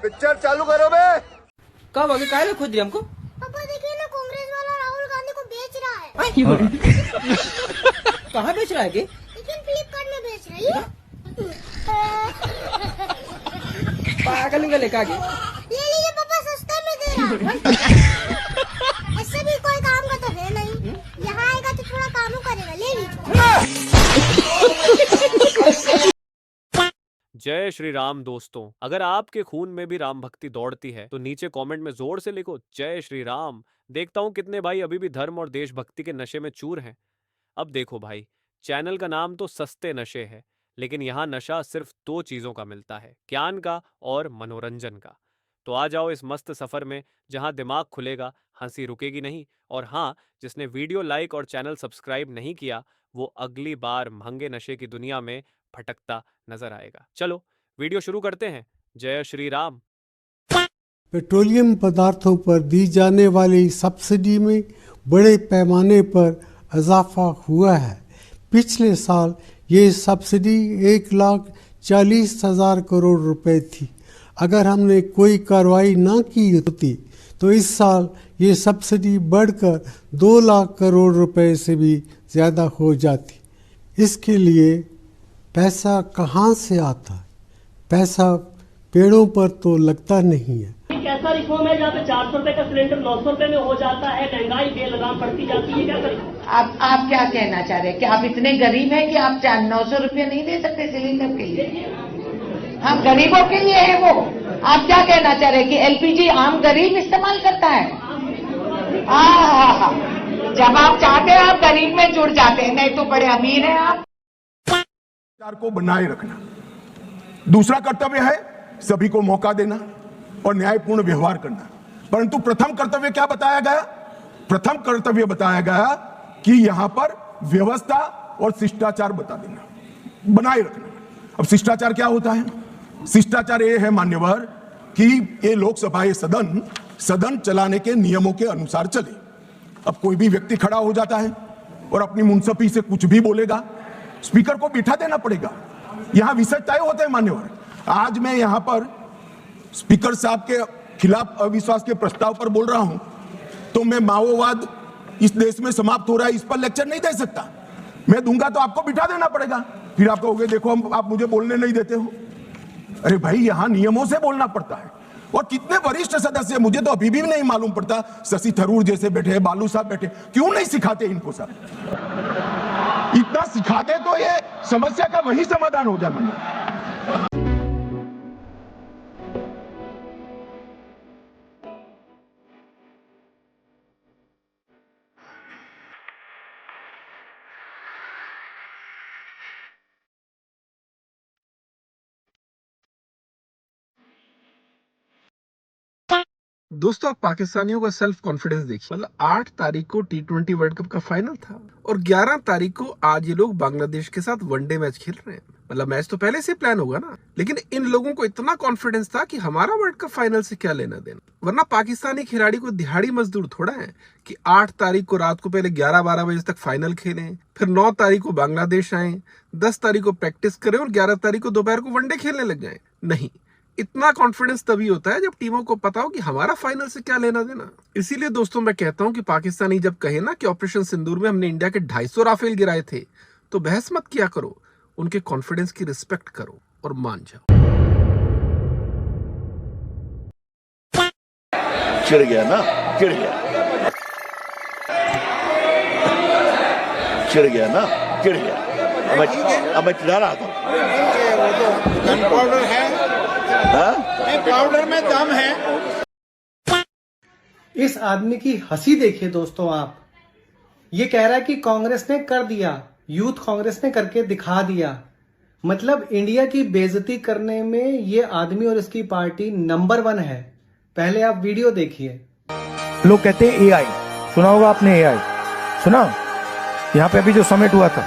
Picture चालू करो बे। कब आगे काहे खोद दिया हमको? पापा देखिए ना, कांग्रेस वाला राहुल गांधी को बेच रहा है। कहाँ बेच रहा है? लेकिन फ्लिपकार्ट में बेच रहा है। पागल गले का आगे ले लीजिए पापा, सस्ते में दे रहा है। ऐसे भी कोई काम का तो है नहीं, यहाँ आएगा तो थोड़ा काम करेगा, ले लीजिए। जय श्री राम दोस्तों, अगर आपके खून में भी राम भक्ति दौड़ती है तो नीचे कमेंट में जोर से लिखो जय श्री राम। देखता हूं कितने भाई अभी भी धर्म और देशभक्ति के नशे में चूर हैं। अब देखो भाई, चैनल का नाम तो सस्ते नशे है, लेकिन यहाँ नशा सिर्फ 2 चीजों का मिलता है, ज्ञान का और मनोरंजन का। तो आ जाओ इस मस्त सफर में जहाँ दिमाग खुलेगा, हंसी रुकेगी नहीं। और हाँ, जिसने वीडियो लाइक और चैनल सब्सक्राइब नहीं किया वो अगली बार महंगे नशे की दुनिया में भटकता नजर आएगा। चलो वीडियो शुरू करते हैं। जय श्री राम। पेट्रोलियम पदार्थों पर दी जाने वाली सब्सिडी में बड़े पैमाने पर इजाफा हुआ है। पिछले साल ये सब्सिडी 1,40,000 करोड़ रुपए थी। अगर हमने कोई कार्रवाई ना की होती तो इस साल ये सब्सिडी बढ़कर 2 लाख करोड़ रुपए से भी ज़्यादा हो जाती। इसके लिए पैसा कहाँ से आता है? पैसा पेड़ों पर तो लगता नहीं है। एक ऐसा रिफॉर्म है जहाँ पे 400 रुपए का सिलेंडर 900 रुपए में हो जाता है, महंगाई बेलगाम बढ़ती जाती है, क्या करें? आप क्या कहना चाह रहे हैं कि आप इतने गरीब हैं कि आप 900 रुपये नहीं दे सकते सिलेंडर के लिए? हाँ, गरीबों के लिए है वो। आप क्या कहना चाह रहे हैं कि एलपीजी आम गरीब इस्तेमाल करता है? हाँ, जब आप चाहते हैं आप गरीब में जुड़ जाते हैं, नहीं तो बड़े अमीर हैं आप। को बनाए रखना। दूसरा कर्तव्य है सभी को मौका देना और न्यायपूर्ण व्यवहार करना। परंतु प्रथम कर्तव्य क्या बताया गया? प्रथम कर्तव्य बताया गया कि यहां पर व्यवस्था और शिष्टाचार बता देना, बनाए रखना। अब शिष्टाचार क्या होता है? शिष्टाचार ये है मान्यवर कि ये लोकसभा ये सदन चलाने के नियमों के अनुसार चले। अब कोई भी व्यक्ति खड़ा हो जाता है और अपनी मुंसफी से कुछ भी बोलेगा, स्पीकर को बिठा देना पड़ेगा। यहां विषय तय होते हैं मान्यवर। आज मैं यहां पर स्पीकर साहब के खिलाफ अविश्वास के प्रस्ताव पर बोल रहा हूं तो मैं माओवाद इस देश में समाप्त हो रहा है इस पर लेक्चर नहीं दे सकता। मैं दूंगा तो आपको बिठा देना पड़ेगा। फिर आप कहोगे देखो आप मुझे बोलने नहीं देते हो। अरे भाई, यहां नियमों से बोलना पड़ता है। और कितने वरिष्ठ सदस्य, मुझे तो अभी भी नहीं मालूम पड़ता, शशि थरूर जैसे बैठे, बालू साहब बैठे, क्यों नहीं सिखाते इनको सब? इतना सिखाते तो ये समस्या का वही समाधान हो जाए। दोस्तों, आप पाकिस्तानियों का सेल्फ कॉन्फिडेंस देखिए। मतलब 8 तारीख को T20 वर्ल्ड कप का फाइनल था और 11 तारीख को आज ये लोग बांग्लादेश के साथ वनडे मैच खेल रहे हैं। मतलब मैच तो पहले से प्लान होगा ना, लेकिन इन लोगों को इतना कॉन्फिडेंस था कि हमारा वर्ल्ड कप फाइनल से क्या लेना देना। वरना पाकिस्तानी खिलाड़ी को दिहाड़ी मजदूर थोड़ा है कि 8 तारीख को रात को पहले 11-12 बजे तक फाइनल खेलें, फिर 9 तारीख को बांग्लादेश आए, 10 तारीख को प्रैक्टिस करें और 11 तारीख को दोपहर को वनडे खेलने लग जाए। नहीं, इतना कॉन्फिडेंस तभी होता है जब टीमों को पता हो कि हमारा फाइनल से क्या लेना देना। इसीलिए दोस्तों मैं कहता हूं कि पाकिस्तानी जब कहे ना कि ऑपरेशन सिंदूर में हमने इंडिया के 250 राफेल गिराए थे, तो बहस मत किया करो, उनके कॉन्फिडेंस की रिस्पेक्ट करो और मान जाओ। चिढ़ गया ना, चिढ़ गया अब मैं चिढ़ा रहा था। गन पाउडर है, पाउडर में दम है। इस आदमी की हंसी देखिए दोस्तों आप। ये कह रहा है कि कांग्रेस ने कर दिया, यूथ कांग्रेस ने करके दिखा दिया। मतलब इंडिया की बेइज्जती करने में ये आदमी और इसकी पार्टी नंबर 1 है। पहले आप वीडियो देखिए। लोग कहते हैं एआई, सुना होगा आपने एआई, सुना? यहाँ पे अभी जो समिट हुआ था,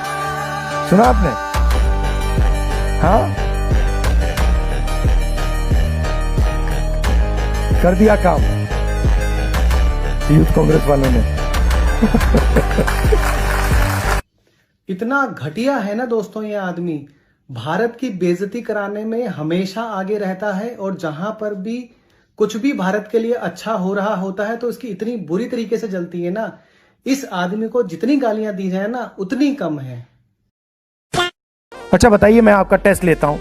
सुना आपने? हाँ, कर दिया काम यूथ कांग्रेस वालों ने। इतना घटिया है ना दोस्तों ये आदमी। भारत की बेइज्जती कराने में हमेशा आगे रहता है, और जहां पर भी कुछ भी भारत के लिए अच्छा हो रहा होता है तो इसकी इतनी बुरी तरीके से जलती है ना। इस आदमी को जितनी गालियां दी जाए ना उतनी कम है। अच्छा बताइए, मैं आपका टेस्ट लेता हूं।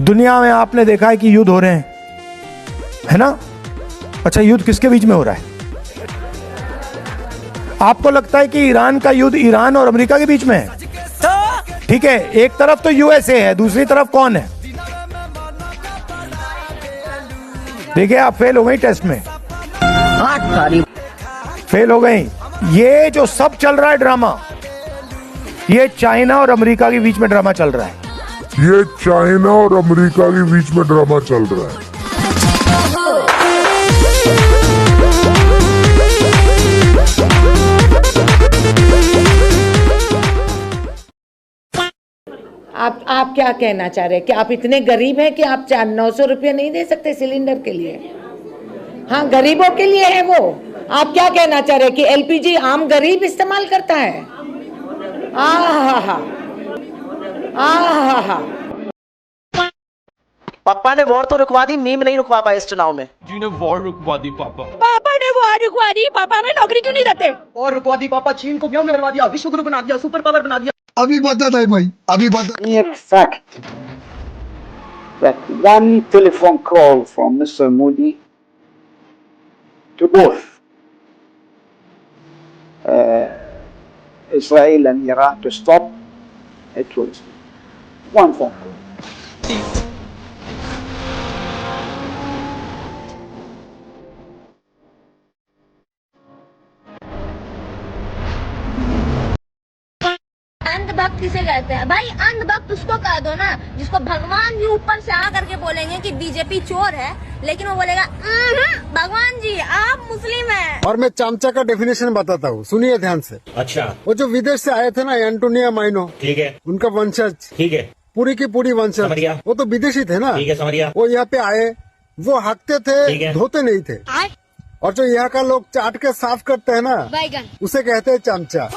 दुनिया में आपने देखा है कि युद्ध हो रहे हैं, है ना? अच्छा, युद्ध किसके बीच में हो रहा है? आपको लगता है कि ईरान का युद्ध ईरान और अमेरिका के बीच में है? ठीक है, एक तरफ तो यूएसए है, दूसरी तरफ कौन है? देखिए, आप फेल हो गई टेस्ट में, फेल हो गई। ये जो सब चल रहा है ड्रामा, ये चाइना और अमेरिका के बीच में ड्रामा चल रहा है। ये चाइना और अमेरिका के बीच में ड्रामा चल रहा है। आप क्या कहना चाह रहे हैं कि आप इतने गरीब हैं कि आप 900 रुपये नहीं दे सकते सिलेंडर के लिए? हाँ, गरीबों के लिए है वो। आप क्या कहना चाह रहे हैं कि एलपीजी आम गरीब इस्तेमाल करता है? पापा ने वॉर तो रुकवा दी, मीम नहीं रुकवा पाए इस चुनाव में। जी ने वॉर रुकवा दी पापा। पापा ने वॉर रुकवा दी, पापा में नौकरी क्यों नहीं देते? और रुकवा दी पापा, चीन को व्योम करवा दिया, विश्व गुरु बना दिया, सुपर पावर बना दिया। अभी बता था भाई, अभी बता। In fact, that one telephone call from Mr. Modi to both Israel and Iran to stop, it was one phone call. अंधभक्त किसे कहते हैं भाई? अंधभक्त उसको कह दो ना जिसको भगवान जी ऊपर से आ करके बोलेंगे कि बीजेपी चोर है, लेकिन वो बोलेगा भगवान जी आप मुस्लिम हैं। और मैं चामचा का डेफिनेशन बताता हूँ, सुनिए ध्यान से। अच्छा, वो जो विदेश से आए थे ना, एंटोनिया माइनो, ठीक है, उनका वंशज, ठीक है, पूरी की पूरी वंशज, वो तो विदेशी थे ना, ठीक है, समझ गया। वो यहाँ पे आए, वो हकते थे, धोते नहीं थे। और जो यहाँ का लोग चाट के साफ करते हैं ना, उसे कहते हैं चामचा।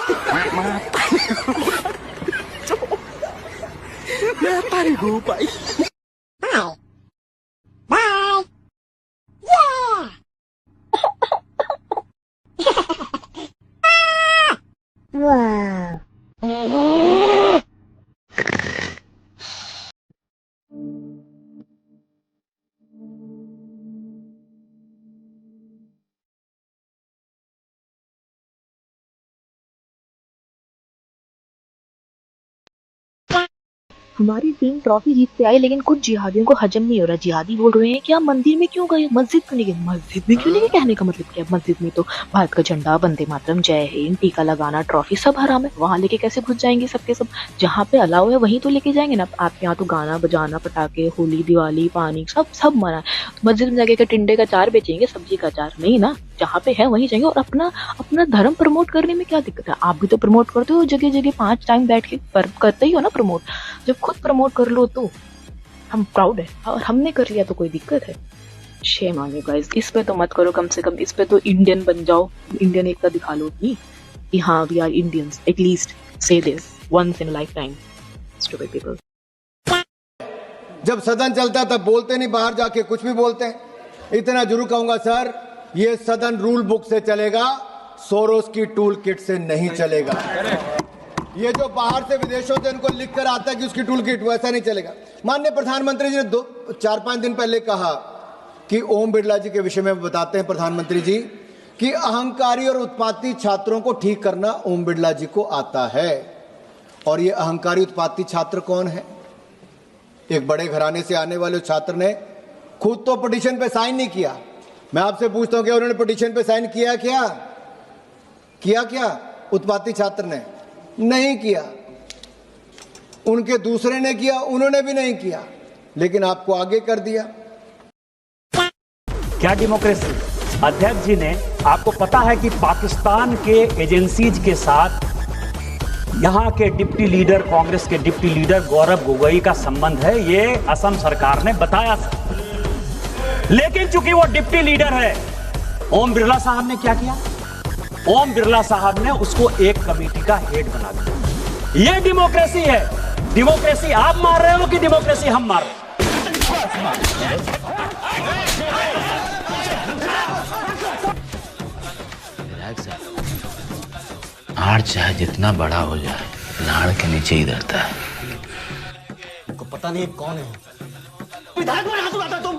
हमारी टीम ट्रॉफी जीत के आई, लेकिन कुछ जिहादियों को हजम नहीं हो रहा। जिहादी बोल रहे हैं कि आप मंदिर में क्यों गए, मस्जिद क्यों नहीं गए? मस्जिद में क्यों नहीं गए कहने का मतलब क्या? मस्जिद में तो भारत का झंडा, वंदे मातरम, जय हिंद, टीका लगाना, ट्रॉफी सब हराम है। वहाँ लेके कैसे घुस जाएंगे? सबके सब जहाँ पे अलाउ है वहीं तो लेके जाएंगे ना। आपके यहाँ तो गाना बजाना, पटाखे, होली, दिवाली, पानी सब मना। मस्जिद में जाके टिंडे का चार बेचेंगे, सब्जी का चार नहीं ना। जहाँ पे है वहीं जाएंगे। और अपना धर्म प्रमोट करने में क्या दिक्कत है? आप भी तो प्रमोट करते हो, जगह जगह 5 टाइम बैठ के करते ही हो ना प्रमोट। जब खुद प्रमोट कर लो तो हम प्राउड है, और हमने कर लिया तो कोई दिक्कत है? Shame on you guys. इस पे तो मत करो, कम से कम इस पे तो इंडियन बन जाओ, इंडियन एकता दिखा लो नहीं कि हाँ we are Indians. At least say this once in life time. Stupid people. जब सदन चलता है तब बोलते नहीं, बाहर जाके कुछ भी बोलते हैं। इतना जरूर कहूंगा सर, ये सदन रूल बुक से चलेगा, सोरोस की टूल किट से नहीं चलेगा। ये जो बाहर से विदेशों से इनको लिख कर आता है कि उसकी टूल किट, वैसा नहीं चलेगा। माननीय प्रधानमंत्री जी ने 4-5 दिन पहले कहा कि ओम बिरला जी के विषय में बताते हैं प्रधानमंत्री जी कि अहंकारी और उत्पाती छात्रों को ठीक करना ओम बिरला जी को आता है। और ये अहंकारी उत्पाती छात्र कौन है? एक बड़े घराने से आने वाले छात्र ने खुद तो पिटीशन पे साइन नहीं किया। मैं आपसे पूछता हूं कि उन्होंने पिटीशन पे साइन किया क्या? उत्पाती छात्र ने नहीं किया। उनके दूसरे ने किया, उन्होंने भी नहीं किया, लेकिन आपको आगे कर दिया। क्या डेमोक्रेसी? अध्यक्ष जी ने, आपको पता है कि पाकिस्तान के एजेंसीज के साथ यहाँ के डिप्टी लीडर, कांग्रेस के डिप्टी लीडर गौरव गोगोई का संबंध है, ये असम सरकार ने बताया। लेकिन चूंकि वो डिप्टी लीडर है, ओम बिरला साहब ने क्या किया? ओम बिरला साहब ने उसको एक कमेटी का हेड बना दिया। ये डेमोक्रेसी है। डेमोक्रेसी आप मार रहे हो कि डेमोक्रेसी हम मार रहे हैं? आड़ चाहे जितना बड़ा हो जाए, नाड़ के नीचे ही धरता है। को पता नहीं कौन है विधायक में हाथ उठाता तुम।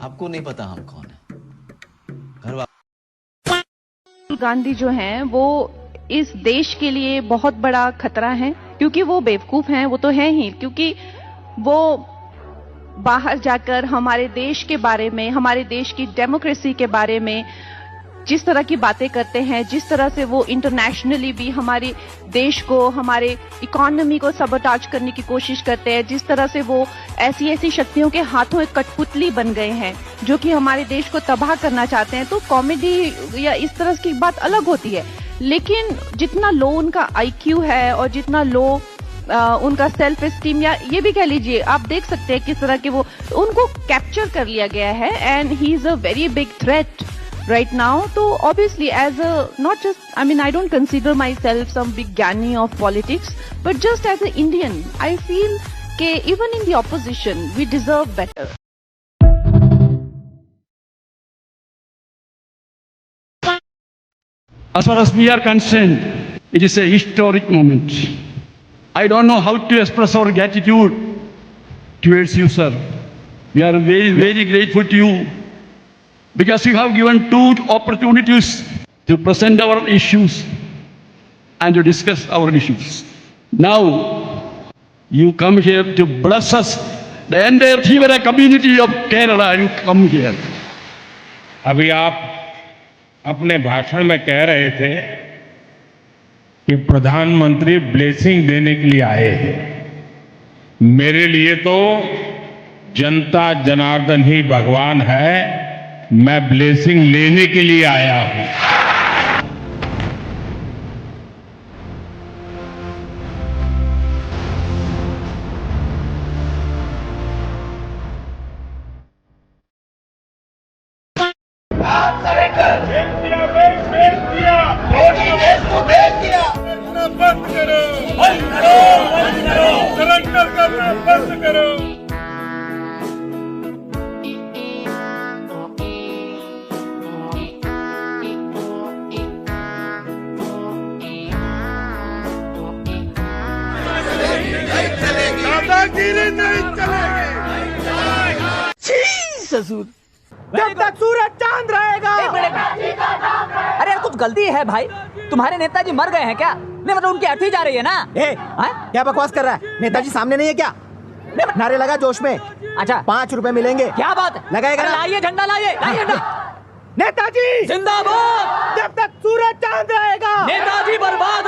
आपको नहीं पता हम कौन है? गांधी जो हैं वो इस देश के लिए बहुत बड़ा खतरा है, क्योंकि वो बेवकूफ हैं, वो तो है ही, क्योंकि वो बाहर जाकर हमारे देश के बारे में, हमारे देश की डेमोक्रेसी के बारे में जिस तरह की बातें करते हैं, जिस तरह से वो इंटरनेशनली भी हमारे देश को, हमारे इकोनॉमी को सबोटाज करने की कोशिश करते हैं, जिस तरह से वो ऐसी ऐसी शक्तियों के हाथों एक कठपुतली बन गए हैं जो कि हमारे देश को तबाह करना चाहते हैं, तो कॉमेडी या इस तरह की बात अलग होती है। लेकिन जितना लो उनका IQ है और जितना लो उनका सेल्फ एस्टीम, या ये भी कह लीजिए, आप देख सकते हैं किस तरह के वो उनको कैप्चर कर लिया गया है, and he is a very big threat right now. So obviously, as a, not just, I mean, I don't consider myself some big gyani of politics, but just as an Indian, I feel that even in the opposition, we deserve better. As far as we are concerned, it is a historic moment. I don't know how to express our gratitude towards you, sir. We are very, very grateful to you, because you have given two opportunities to present our issues and to discuss our issues. Now, you come here to bless us, the entire Thivara community of Kerala, you come here. अभी आप अपने भाषण में कह रहे थे कि प्रधानमंत्री ब्लेसिंग देने के लिए आए हैं। मेरे लिए तो जनता जनार्दन ही भगवान है, मैं ब्लेसिंग लेने के लिए आया हूं। बंद करो, बंद करो, बंद करो, सरेंडर करना बंद करो। दादागिरी नहीं चलेगी। ससुर जब तक सूरज चांद रहेगा। अरे कुछ गलती है भाई, तुम्हारे नेताजी मर गए हैं क्या? नहीं मतलब उनकी अर्थी जा रही है ना। क्या बकवास कर रहा है? नेताजी सामने नहीं है क्या? नारे लगा जोश में। अच्छा 5 रुपए मिलेंगे। क्या बात है? लगाएगा ना? लाइए झंडा, लाइए झंडा। नेताजी जिंदाबाद। जब तक सूरज चांद रहेगा। नेताजी बर्बाद